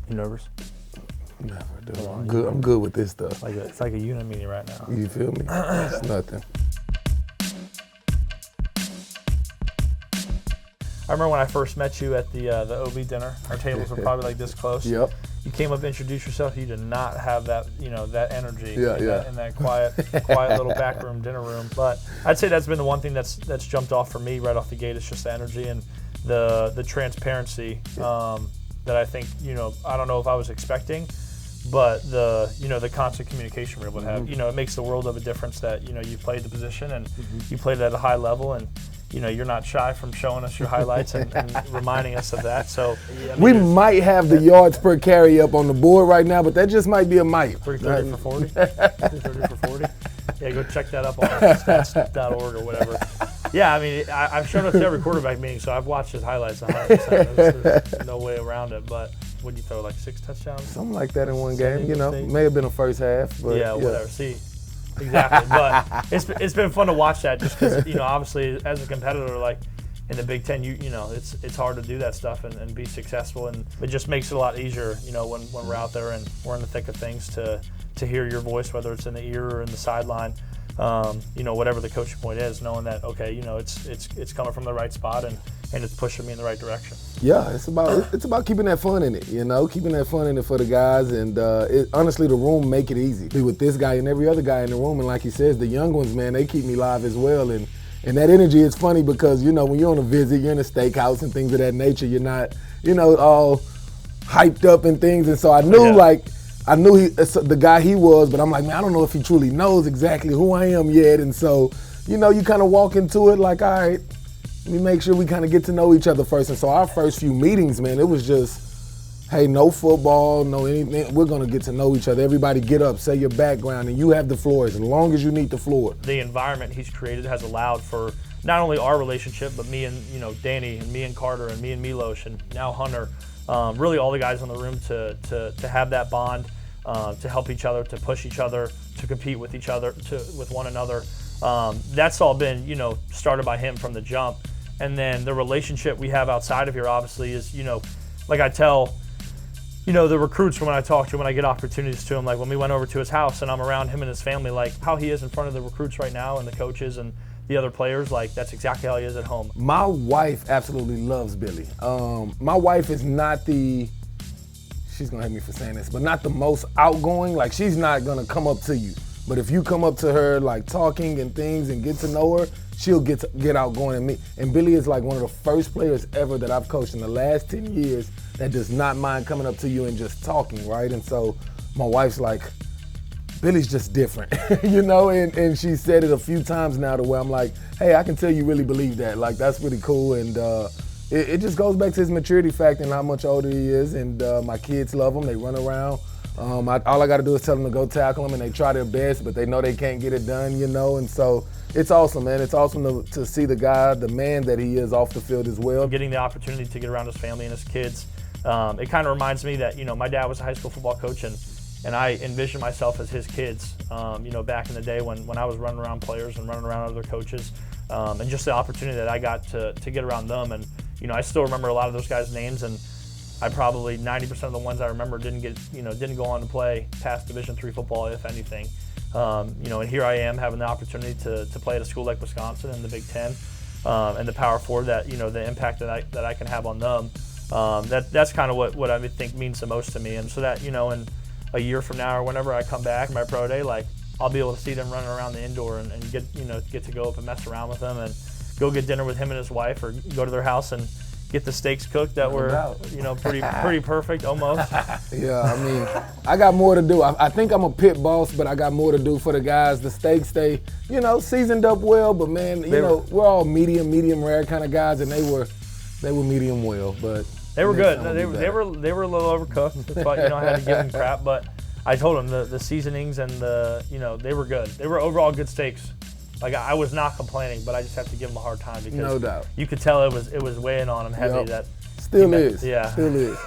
You nervous? Never, dude. I'm good with this stuff. It's like a unit meeting right now. You feel me? It's nothing. I remember when I first met you at the OB dinner. Our tables were probably like this close. Yep. You came up, introduced yourself. You did not have that, that energy in that quiet little back room, dinner room. But I'd say that's been the one thing that's jumped off for me right off the gate. It's just the energy and the transparency that I think, I don't know if I was expecting, but the constant communication we're able to have, it makes the world of a difference that, you played the position and you played at a high level, and you're not shy from showing us your highlights and reminding us of that. So we might have the yards per carry up on the board right now, but that just might be a might. 330 for 40. 330 for 40. Yeah, go check that up on stats.org or whatever. Yeah, I mean, I've shown up to every quarterback meeting, so I've watched his highlights 100%. There's no way around it. But what do you throw, like 6 touchdowns? Something like that in one game. May have been a first half. But yeah, whatever. See. Exactly, but it's been fun to watch that just because obviously as a competitor, like in the Big Ten, it's hard to do that stuff and be successful, and it just makes it a lot easier, when we're out there and we're in the thick of things to hear your voice, whether it's in the ear or in the sideline, whatever the coaching point is, knowing that it's coming from the right spot and it's pushing me in the right direction. Yeah, it's about keeping that fun in it, keeping that fun in it for the guys, and honestly, the room make it easy. Be with this guy and every other guy in the room, and like he says, the young ones, man, they keep me live as well, and that energy is funny because when you're on a visit, you're in a steakhouse and things of that nature, you're not, all hyped up and things, and so I knew I knew the guy he was, but I'm like, man, I don't know if he truly knows exactly who I am yet, and so you kind of walk into it like, all right, let me make sure we kind of get to know each other first. And so our first few meetings, man, it was just, hey, no football, no anything. We're going to get to know each other. Everybody get up, say your background, and you have the floor as long as you need the floor. The environment he's created has allowed for not only our relationship, but me and, Danny and me and Carter and me and Milos and now Hunter, really all the guys in the room to have that bond, to help each other, to push each other, to compete with each other, with one another. That's all been, started by him from the jump. And then the relationship we have outside of here obviously is, like I tell, the recruits when I talk to him, when I get opportunities to him, like when we went over to his house and I'm around him and his family, like how he is in front of the recruits right now and the coaches and the other players, like that's exactly how he is at home. My wife absolutely loves Billy. My wife is not she's gonna hate me for saying this, but not the most outgoing. Like she's not gonna come up to you. But if you come up to her like talking and things and get to know her, she'll get outgoing and me. And Billy is like one of the first players ever that I've coached in the last 10 years that does not mind coming up to you and just talking, right? And so my wife's like, Billy's just different, and she said it a few times now to where I'm like, hey, I can tell you really believe that. Like, that's really cool. And it just goes back to his maturity factor and how much older he is. And my kids love him. They run around. All I got to do is tell them to go tackle them, and they try their best, but they know they can't get it done, and so it's awesome, man. It's awesome to see the guy, the man that he is off the field as well. Getting the opportunity to get around his family and his kids, it kind of reminds me that, my dad was a high school football coach, and I envision myself as his kids, back in the day when I was running around players and running around other coaches, and just the opportunity that I got to get around them. And, I still remember a lot of those guys' names, and I probably 90% of the ones I remember didn't go on to play past Division III football, if anything. And here I am having the opportunity to play at a school like Wisconsin in the Big Ten, and the Power Four, that the impact that I can have on them. That's kind of what I think means the most to me. And so that in a year from now or whenever I come back my pro day, like I'll be able to see them running around the indoor and get to go up and mess around with them and go get dinner with him and his wife, or go to their house and get the steaks cooked that were, pretty perfect almost. Yeah, I mean, I got more to do. I think I'm a pit boss, but I got more to do for the guys. The steaks, they, seasoned up well, but man, we're all medium rare kind of guys, and they were medium well, but they were good. They were a little overcooked. That's why I had to give them crap, but I told them the seasonings and they were good. They were overall good steaks. Like I was not complaining, but I just have to give him a hard time because no doubt. You could tell it was weighing on him heavy. Yep. Still is. Yeah. Still is.